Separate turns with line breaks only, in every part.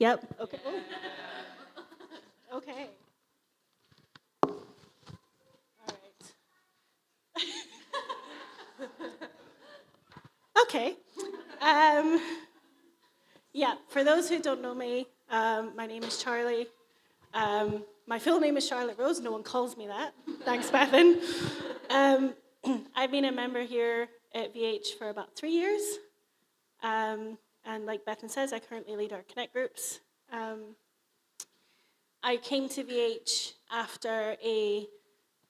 Yep. Okay. Oh. Okay. All right. Okay. Yeah, for those who don't know me, my name is Charlie. My full name is Charlotte Rose. No one calls me that. Thanks, Bethan. I've been a member here at VH for about 3 years. And like Bethan says, I currently lead our Connect groups. I came to VH after a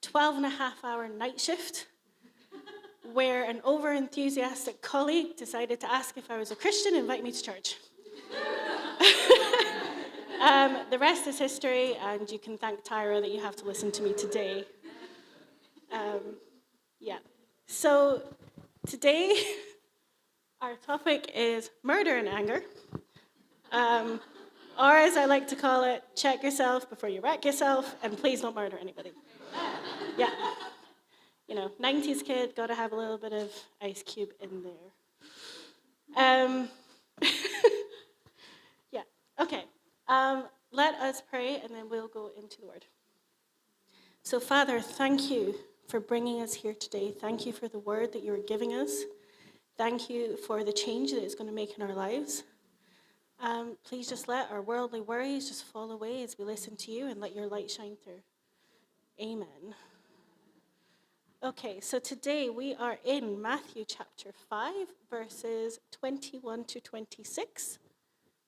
12-and-a-half-hour night shift where an over-enthusiastic colleague decided to ask if I was a Christian and invite me to church. The rest is history, and you can thank Tyra that you have to listen to me today. Yeah. So today, our topic is murder and anger. Or as I like to call it, check yourself before you wreck yourself, and please don't murder anybody. Yeah. You know, 90s kid, got to have a little bit of Ice Cube in there. Yeah, okay. Let us pray, and then we'll go into the Word. So, Father, thank you for bringing us here today. Thank you for the Word that you are giving us. Thank you for the change that it's going to make in our lives. Please just let our worldly worries just fall away as we listen to you, and let your light shine through. Amen. Okay, so today we are in Matthew chapter 5, verses 21 to 26.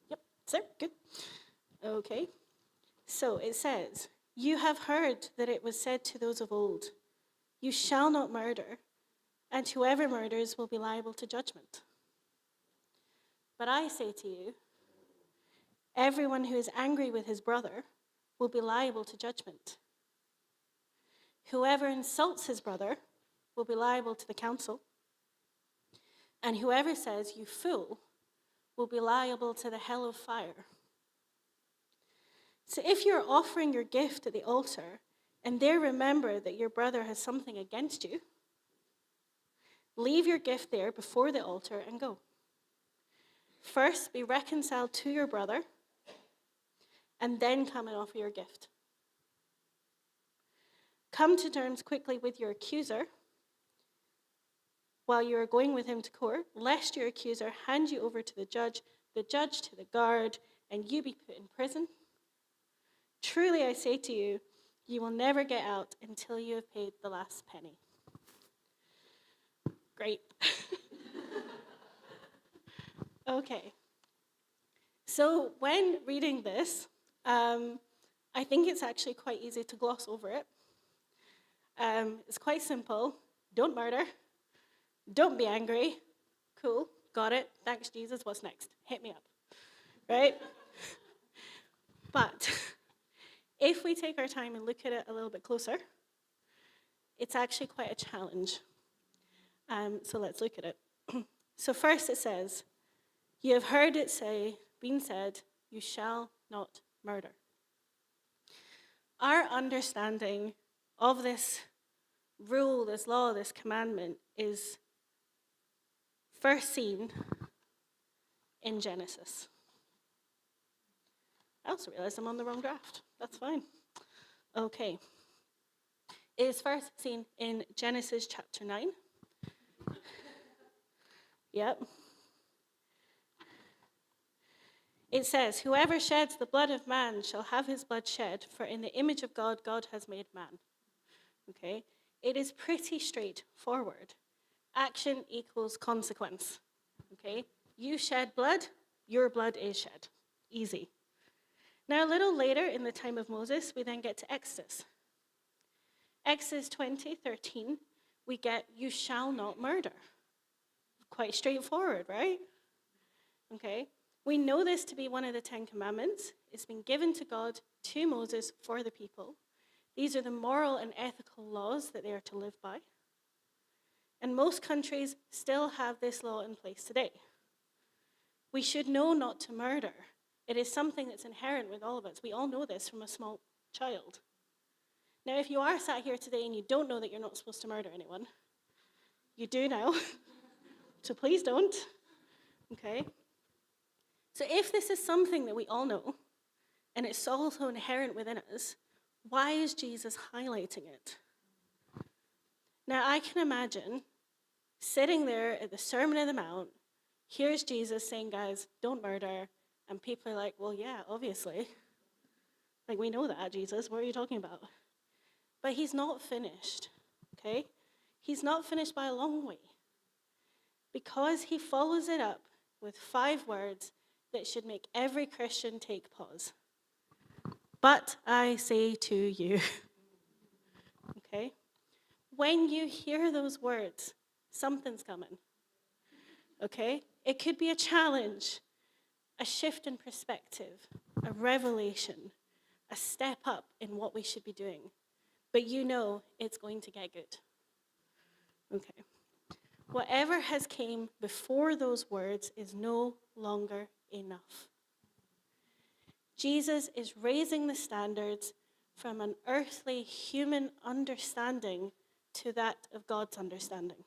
Yep, sir, good. Okay, so it says, "You have heard that it was said to those of old, 'You shall not murder, and whoever murders will be liable to judgment.' But I say to you, everyone who is angry with his brother will be liable to judgment. Whoever insults his brother will be liable to the council. And whoever says, 'You fool,' will be liable to the hell of fire. So if you're offering your gift at the altar, and there remember that your brother has something against you, leave your gift there before the altar and go. First be reconciled to your brother, and then come and offer your gift. Come to terms quickly with your accuser while you are going with him to court, lest your accuser hand you over to the judge to the guard, and you be put in prison. Truly I say to you, you will never get out until you have paid the last penny." Great. Okay. So when reading this, I think it's actually quite easy to gloss over it. It's quite simple. Don't murder. Don't be angry. Cool. Got it. Thanks, Jesus. What's next? Hit me up. Right? But if we take our time and look at it a little bit closer, it's actually quite a challenge. So let's look at it. So first it says, "You have heard it been said, 'You shall not murder.'" Our understanding of this rule, this law, this commandment is first seen in Genesis. I also realized I'm on the wrong draft. That's fine. Okay. It is first seen in Genesis chapter 9. Yep. It says, "Whoever sheds the blood of man shall have his blood shed, for in the image of God, God has made man." Okay? It is pretty straightforward. Action equals consequence. Okay? You shed blood, your blood is shed. Easy. Now, a little later in the time of Moses, we then get to Exodus. Exodus 20:13, we get, "You shall not murder." Quite straightforward, right? Okay? We know this to be one of the 10 Commandments. It's been given to God, to Moses, for the people. These are the moral and ethical laws that they are to live by. And most countries still have this law in place today. We should know not to murder. It is something that's inherent with all of us. We all know this from a small child. Now, if you are sat here today and you don't know that you're not supposed to murder anyone, you do now. So please don't. Okay? So if this is something that we all know, and it's also inherent within us, why is Jesus highlighting it? Now, I can imagine sitting there at the Sermon on the Mount, here's Jesus saying, guys, don't murder. And people are like, well, yeah, obviously. Like, we know that, Jesus. What are you talking about? But he's not finished, okay? He's not finished by a long way. Because he follows it up with 5 words that should make every Christian take pause. But I say to you, okay? When you hear those words, something's coming, okay? It could be a challenge, a shift in perspective, a revelation, a step up in what we should be doing. But you know it's going to get good. Okay. Whatever has came before those words is no longer enough. Jesus is raising the standards from an earthly human understanding to that of God's understanding.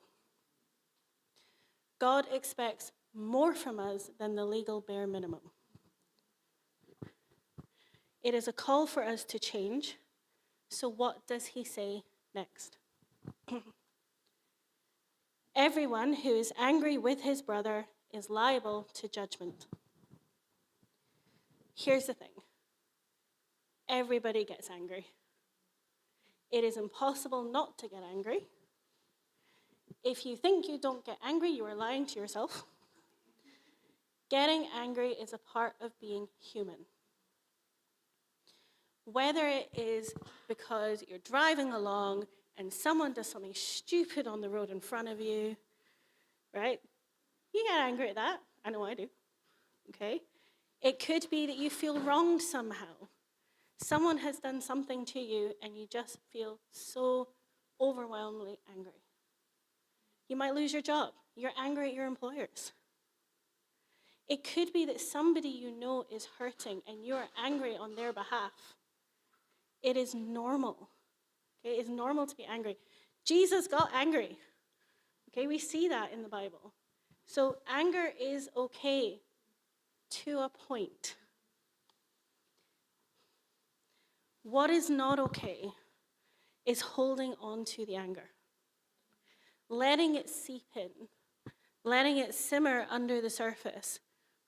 God expects more from us than the legal bare minimum. It is a call for us to change. So what does he say next? Everyone who is angry with his brother is liable to judgment. Here's the thing. Everybody gets angry. It is impossible not to get angry. If you think you don't get angry, you are lying to yourself. Getting angry is a part of being human. Whether it is because you're driving along and someone does something stupid on the road in front of you, right? You get angry at that. I know I do, okay? It could be that you feel wronged somehow. Someone has done something to you and you just feel so overwhelmingly angry. You might lose your job. You're angry at your employers. It could be that somebody you know is hurting and you're angry on their behalf. It is normal. Okay, it is normal to be angry. Jesus got angry. Okay, we see that in the Bible. So anger is okay to a point. What is not okay is holding on to the anger, letting it seep in, letting it simmer under the surface,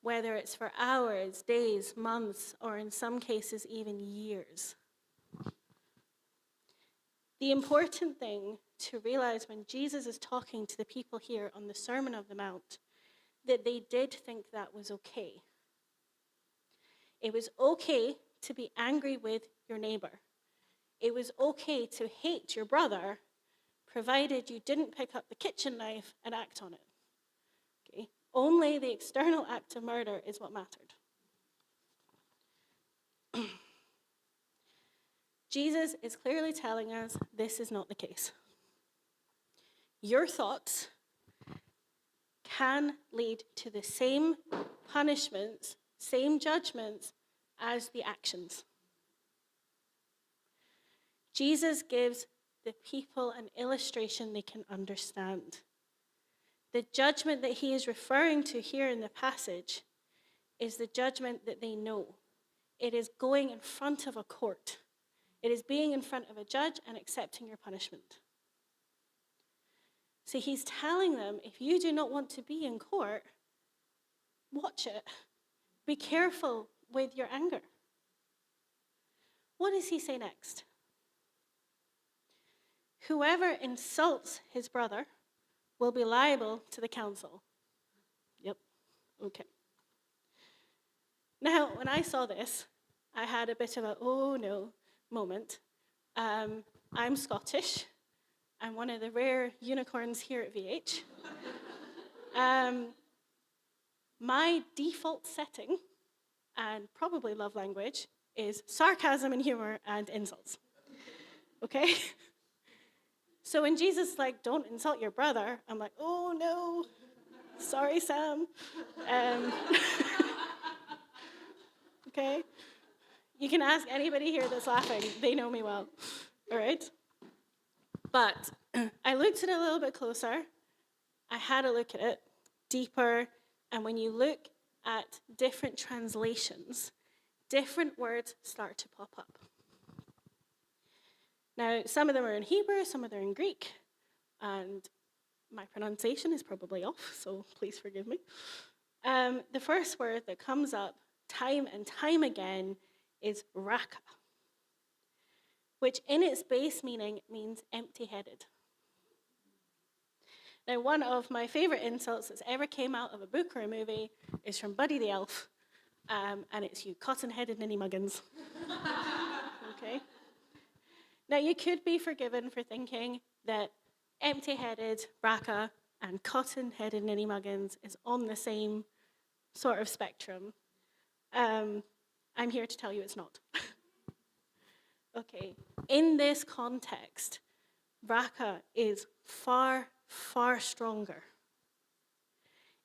whether it's for hours, days, months, or in some cases even years. The important thing to realize when Jesus is talking to the people here on the Sermon on the Mount, that they did think that was okay. It was okay to be angry with your neighbor. It was okay to hate your brother, provided you didn't pick up the kitchen knife and act on it. Okay? Only the external act of murder is what mattered. Jesus is clearly telling us this is not the case. Your thoughts can lead to the same punishments, same judgments as the actions. Jesus gives the people an illustration they can understand. The judgment that he is referring to here in the passage is the judgment that they know. It is going in front of a court. It is being in front of a judge and accepting your punishment. So he's telling them, if you do not want to be in court, watch it. Be careful with your anger. What does he say next? Whoever insults his brother will be liable to the council. Yep, okay. Now, when I saw this, I had a bit of a, oh no, moment. I'm Scottish. I'm one of the rare unicorns here at VH. My default setting, and probably love language, is sarcasm and humor and insults. Okay? So when Jesus is like, don't insult your brother, I'm like, oh no, sorry, Sam. Okay? You can ask anybody here that's laughing. They know me well. All right? But I looked at it a little bit closer. I had a look at it deeper. And when you look at different translations, different words start to pop up. Now, some of them are in Hebrew, some of them are in Greek, and my pronunciation is probably off, so please forgive me. The first word that comes up time and time again is raka, which in its base meaning means empty-headed. Now, one of my favorite insults that's ever came out of a book or a movie is from Buddy the Elf, and it's "you cotton-headed ninny muggins." Okay? Now, you could be forgiven for thinking that empty-headed raka and cotton-headed ninny muggins is on the same sort of spectrum. I'm here to tell you it's not. Okay, in this context, raka is far, far stronger.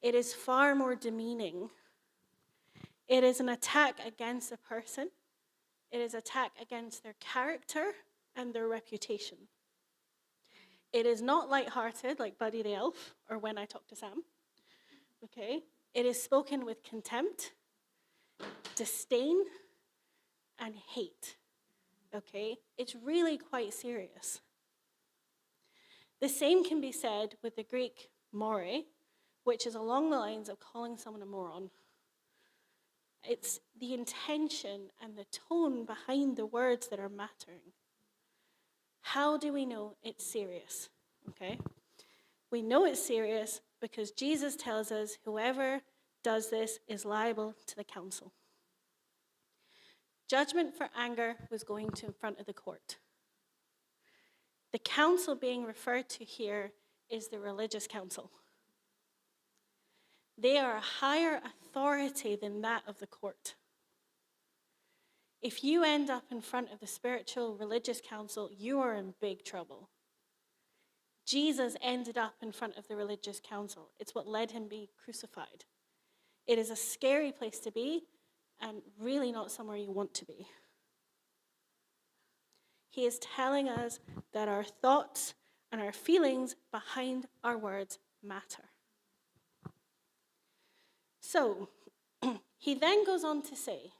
It is far more demeaning. It is an attack against a person. It is an attack against their character and their reputation. It is not lighthearted like Buddy the Elf or When I Talk to Sam. Okay? It is spoken with contempt, disdain, and hate. Okay? It's really quite serious. The same can be said with the Greek more, which is along the lines of calling someone a moron. It's the intention and the tone behind the words that are mattering. How do we know it's serious? Okay? We know it's serious because Jesus tells us whoever does this is liable to the council. Judgment for anger was going to in front of the court. The council being referred to here is the religious council. They are a higher authority than that of the court. If you end up in front of the spiritual religious council, you are in big trouble. Jesus ended up in front of the religious council. It's what led him be crucified. It is a scary place to be, and really not somewhere you want to be. He is telling us that our thoughts and our feelings behind our words matter. So, he then goes on to say,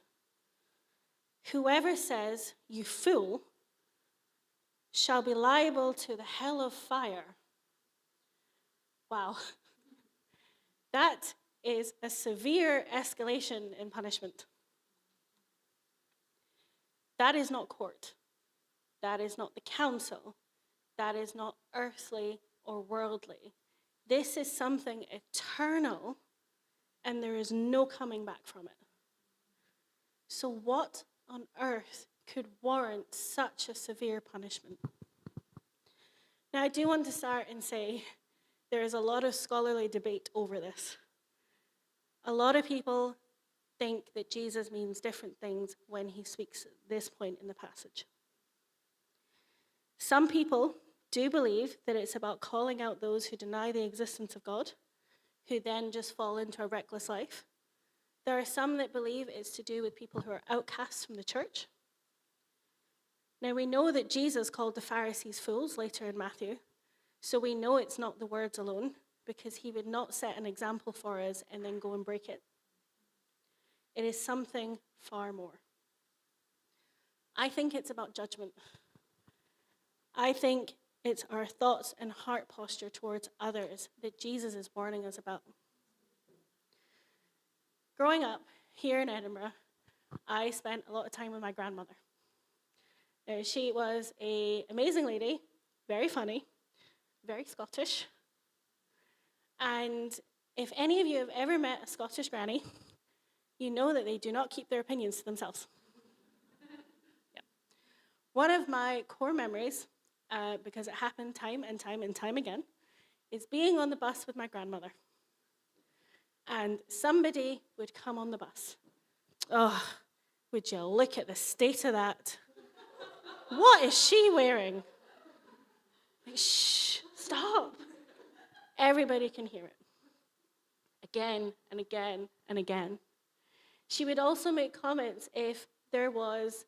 whoever says, "you fool," shall be liable to the hell of fire. Wow. That is a severe escalation in punishment. That is not court. That is not the council. That is not earthly or worldly. This is something eternal, and there is no coming back from it. So what on earth could warrant such a severe punishment? Now, I do want to start and say there is a lot of scholarly debate over this. A lot of people think that Jesus means different things when he speaks at this point in the passage. Some people do believe that it's about calling out those who deny the existence of God, who then just fall into a reckless life. There are some that believe it's to do with people who are outcasts from the church. Now, we know that Jesus called the Pharisees fools later in Matthew, so we know it's not the words alone, because he would not set an example for us and then go and break it. It is something far more. I think it's about judgment. I think it's our thoughts and heart posture towards others that Jesus is warning us about. Growing up here in Edinburgh, I spent a lot of time with my grandmother. She was an amazing lady, very funny, very Scottish. And if any of you have ever met a Scottish granny, you know that they do not keep their opinions to themselves. Yeah. One of my core memories, because it happened time and time and time again, is being on the bus with my grandmother. And somebody would come on the bus. Oh, would you look at the state of that? What is she wearing? Like, shh, stop. Everybody can hear it. Again and again and again. She would also make comments if there was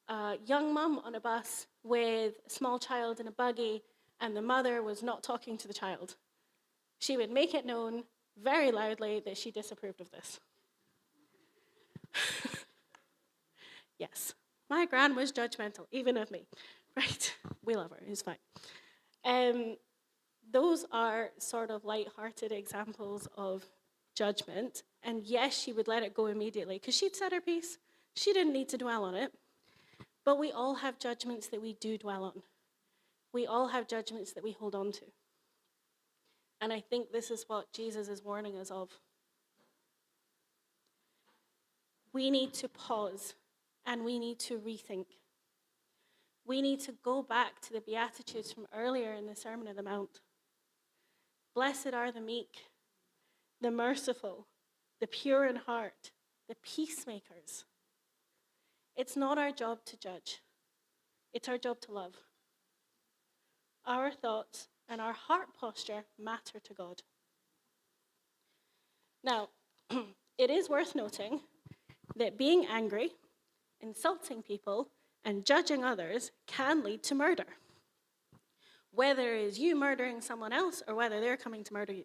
a young mum on a bus with a small child in a buggy and the mother was not talking to the child. She would make it known very loudly that she disapproved of this. Yes, my gran was judgmental, even of me. Right? We love her, it's fine. Those are sort of light-hearted examples of judgment. And yes, she would let it go immediately because she'd said her piece. She didn't need to dwell on it. But we all have judgments that we do dwell on. We all have judgments that we hold on to. And I think this is what Jesus is warning us of. We need to pause and we need to rethink. We need to go back to the Beatitudes from earlier in the Sermon on the Mount. Blessed are the meek, the merciful, the pure in heart, the peacemakers. It's not our job to judge. It's our job to love. Our thoughts and our heart posture matter to God. Now, it is worth noting that being angry, insulting people, and judging others can lead to murder. Whether it is you murdering someone else or whether they're coming to murder you.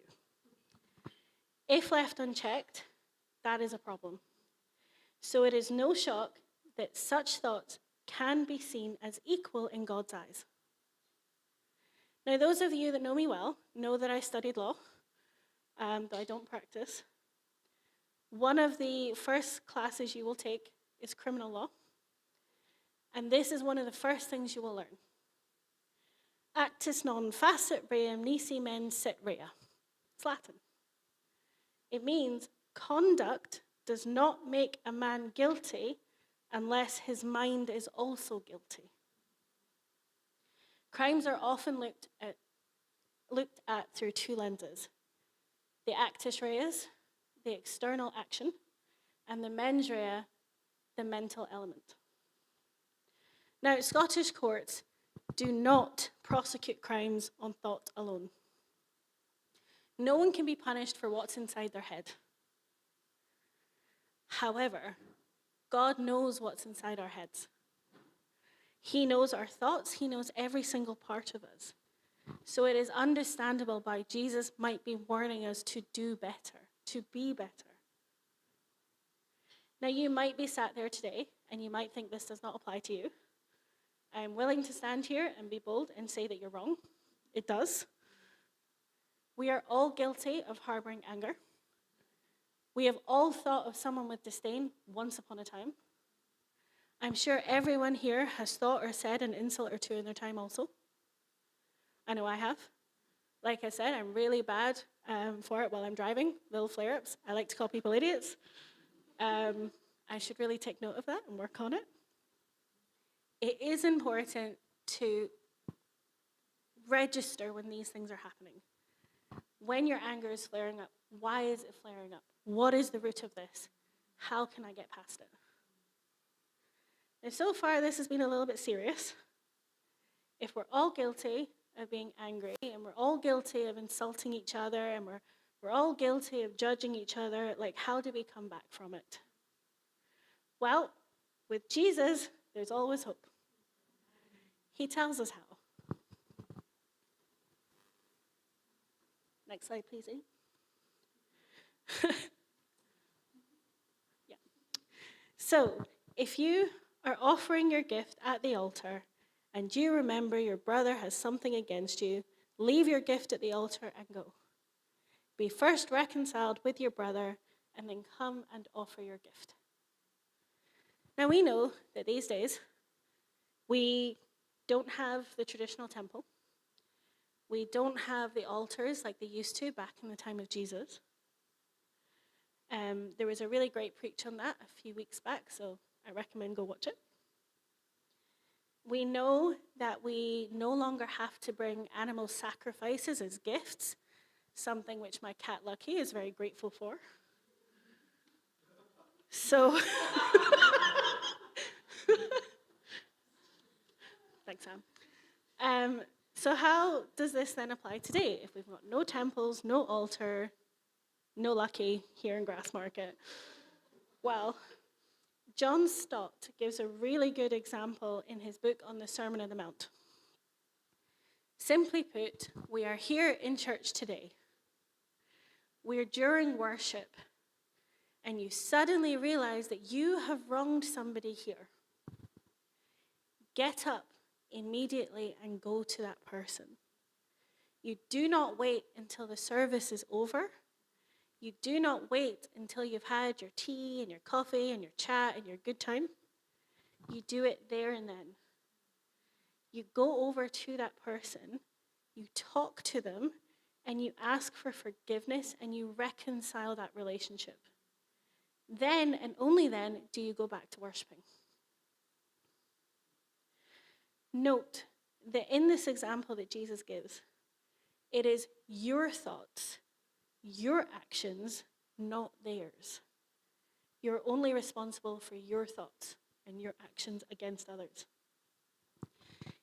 If left unchecked, that is a problem. So it is no shock that such thoughts can be seen as equal in God's eyes. Now, those of you that know me well know that I studied law, though I don't practice. One of the first classes you will take is criminal law. And this is one of the first things you will learn. Actus non facit reum nisi mens sit rea. It's Latin. It means conduct does not make a man guilty unless his mind is also guilty. Crimes are often looked at through two lenses. The actus reus, the external action, and the mens rea, the mental element. Now, Scottish courts do not prosecute crimes on thought alone. No one can be punished for what's inside their head. However, God knows what's inside our heads. He knows our thoughts. He knows every single part of us. So it is understandable why Jesus might be warning us to do better, to be better. Now, you might be sat there today, and you might think this does not apply to you. I am willing to stand here and be bold and say that you're wrong. It does. We are all guilty of harboring anger. We have all thought of someone with disdain once upon a time. I'm sure everyone here has thought or said an insult or two in their time also. I know I have. Like I said, I'm really bad for it while I'm driving, little flare-ups. I like to call people idiots. I should really take note of that and work on it. It is important to register when these things are happening. When your anger is flaring up, why is it flaring up? What is the root of this? How can I get past it? Now, so far, this has been a little bit serious. If we're all guilty of being angry, and we're all guilty of insulting each other, and we're all guilty of judging each other, like, how do we come back from it? Well, with Jesus, there's always hope. He tells us how. Next slide, please, Amy. Yeah. So, if you are offering your gift at the altar and you remember your brother has something against you, leave your gift at the altar and go. Be first reconciled with your brother and then come and offer your gift. Now, we know that these days we don't have the traditional temple. We don't have the altars like they used to back in the time of Jesus. There was a really great preach on that a few weeks back, so I recommend go watch it. We know that we no longer have to bring animal sacrifices as gifts, something which my cat Lucky is very grateful for. So, thanks, Sam. So how does this then apply today? If we've got no temples, no altar, no Lucky here in Grassmarket? Well, John Stott gives a really good example in his book on the Sermon on the Mount. Simply put, we are here in church today. We're during worship, and you suddenly realize that you have wronged somebody here, get up immediately and go to that person. You do not wait until the service is over. You do not wait until you've had your tea and your coffee and your chat and your good time. You do it there and then. You go over to that person, you talk to them, and you ask for forgiveness and you reconcile that relationship. Then and only then do you go back to worshiping. Note that in this example that Jesus gives, it is your thoughts, your actions, not theirs. You're only responsible for your thoughts and your actions against others.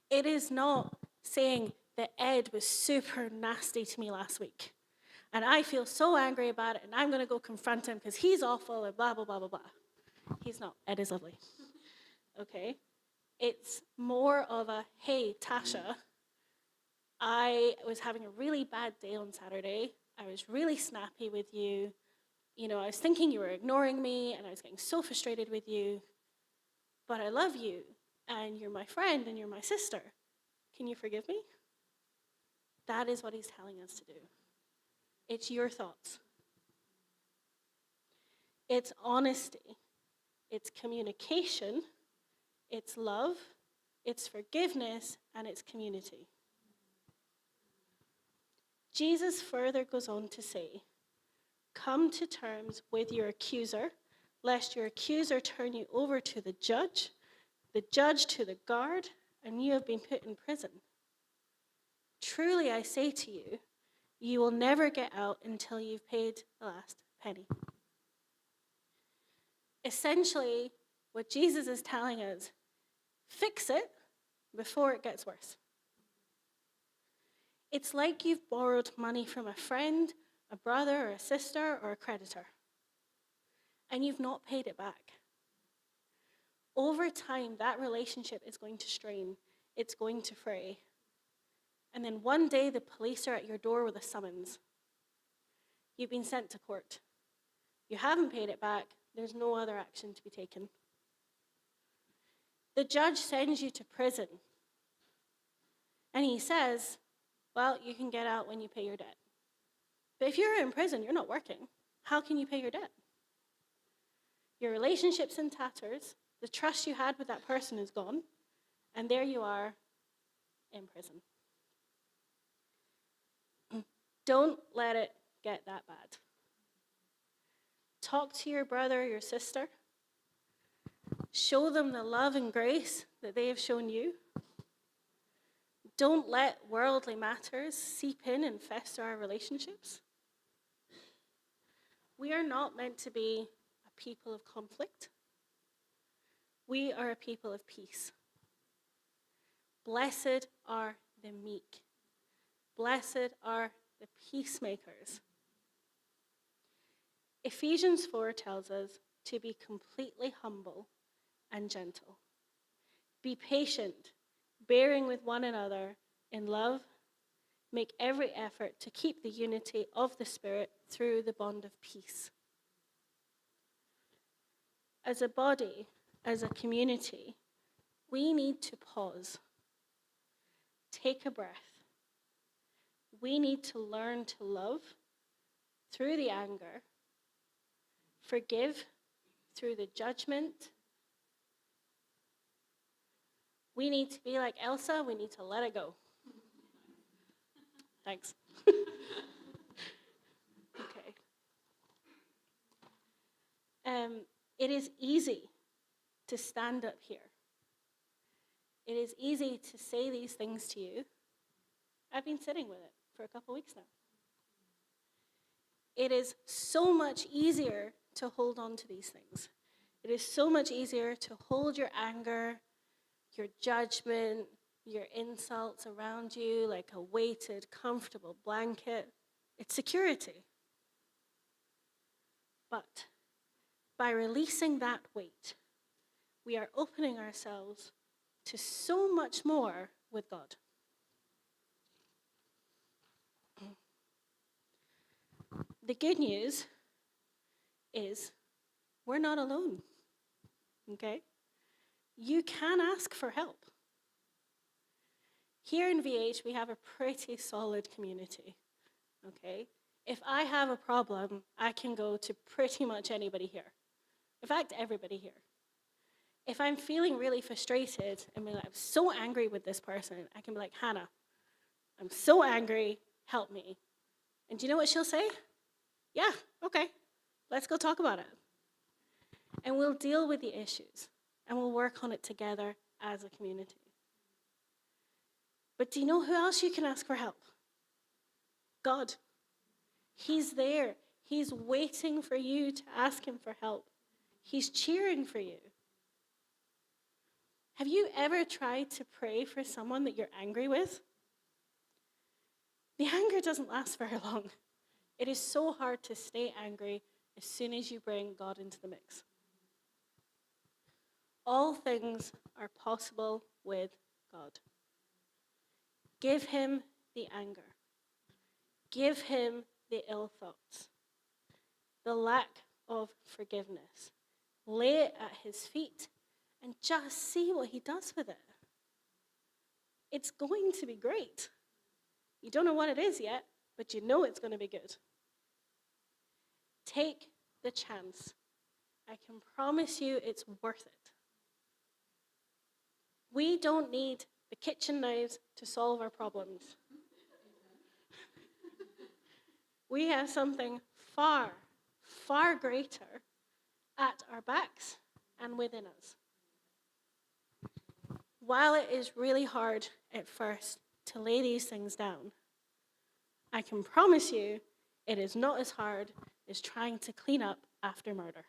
It is not saying that Ed was super nasty to me last week, and I feel so angry about it, and I'm going to go confront him because he's awful and blah, blah, blah, blah, blah. He's not. Ed is lovely. Okay? It's more of a, hey, Tasha, I was having a really bad day on Saturday. I was really snappy with you. You know, I was thinking you were ignoring me, and I was getting so frustrated with you. But I love you, and you're my friend, and you're my sister. Can you forgive me? That is what he's telling us to do. It's your thoughts. It's honesty. It's communication. It's love. It's forgiveness, and it's community. Jesus further goes on to say, come to terms with your accuser, lest your accuser turn you over to the judge to the guard, and you have been put in prison. Truly, I say to you, you will never get out until you've paid the last penny. Essentially, what Jesus is telling us, fix it before it gets worse. It's like you've borrowed money from a friend, a brother, or a sister, or a creditor, and you've not paid it back. Over time, that relationship is going to strain. It's going to fray. And then one day, the police are at your door with a summons. You've been sent to court. You haven't paid it back. There's no other action to be taken. The judge sends you to prison. And he says, well, you can get out when you pay your debt. But if you're in prison, you're not working. How can you pay your debt? Your relationship's in tatters. The trust you had with that person is gone. And there you are in prison. Don't let it get that bad. Talk to your brother or your sister. Show them the love and grace that they have shown you. Don't let worldly matters seep in and fester our relationships. We are not meant to be a people of conflict. We are a people of peace. Blessed are the meek. Blessed are the peacemakers. Ephesians 4 tells us to be completely humble and gentle. Be patient, bearing with one another in love. Make every effort to keep the unity of the Spirit through the bond of peace. As a body, as a community, we need to pause. Take a breath. We need to learn to love through the anger, forgive through the judgment. We need to be like Elsa, we need to let it go. Thanks. Okay. It is easy to stand up here. It is easy to say these things to you. I've been sitting with it for a couple weeks now. It is so much easier to hold on to these things. It is so much easier to hold your anger, your judgment, your insults around you like a weighted, comfortable blanket. It's security. But by releasing that weight, we are opening ourselves to so much more with God. The good news is We're not alone, okay? You can ask for help. Here in VH, we have a pretty solid community, okay? If I have a problem, I can go to pretty much anybody here. In fact, everybody here. If I'm feeling really frustrated and I'm so angry with this person, I can be like, Hannah, I'm so angry, help me. And do you know what she'll say? Yeah, okay, let's go talk about it. And we'll deal with the issues, and we'll work on it together as a community. But do you know who else you can ask for help? God. He's there. He's waiting for you to ask him for help. He's cheering for you. Have you ever tried to pray for someone that you're angry with? The anger doesn't last very long. It is so hard to stay angry as soon as you bring God into the mix. All things are possible with God. Give him the anger. Give him the ill thoughts, the lack of forgiveness. Lay it at his feet and just see what he does with it. It's going to be great. You don't know what it is yet, but you know it's going to be good. Take the chance. I can promise you it's worth it. We don't need the kitchen knives to solve our problems. We have something far, far greater at our backs and within us. While it is really hard at first to lay these things down, I can promise you it is not as hard as trying to clean up after murder.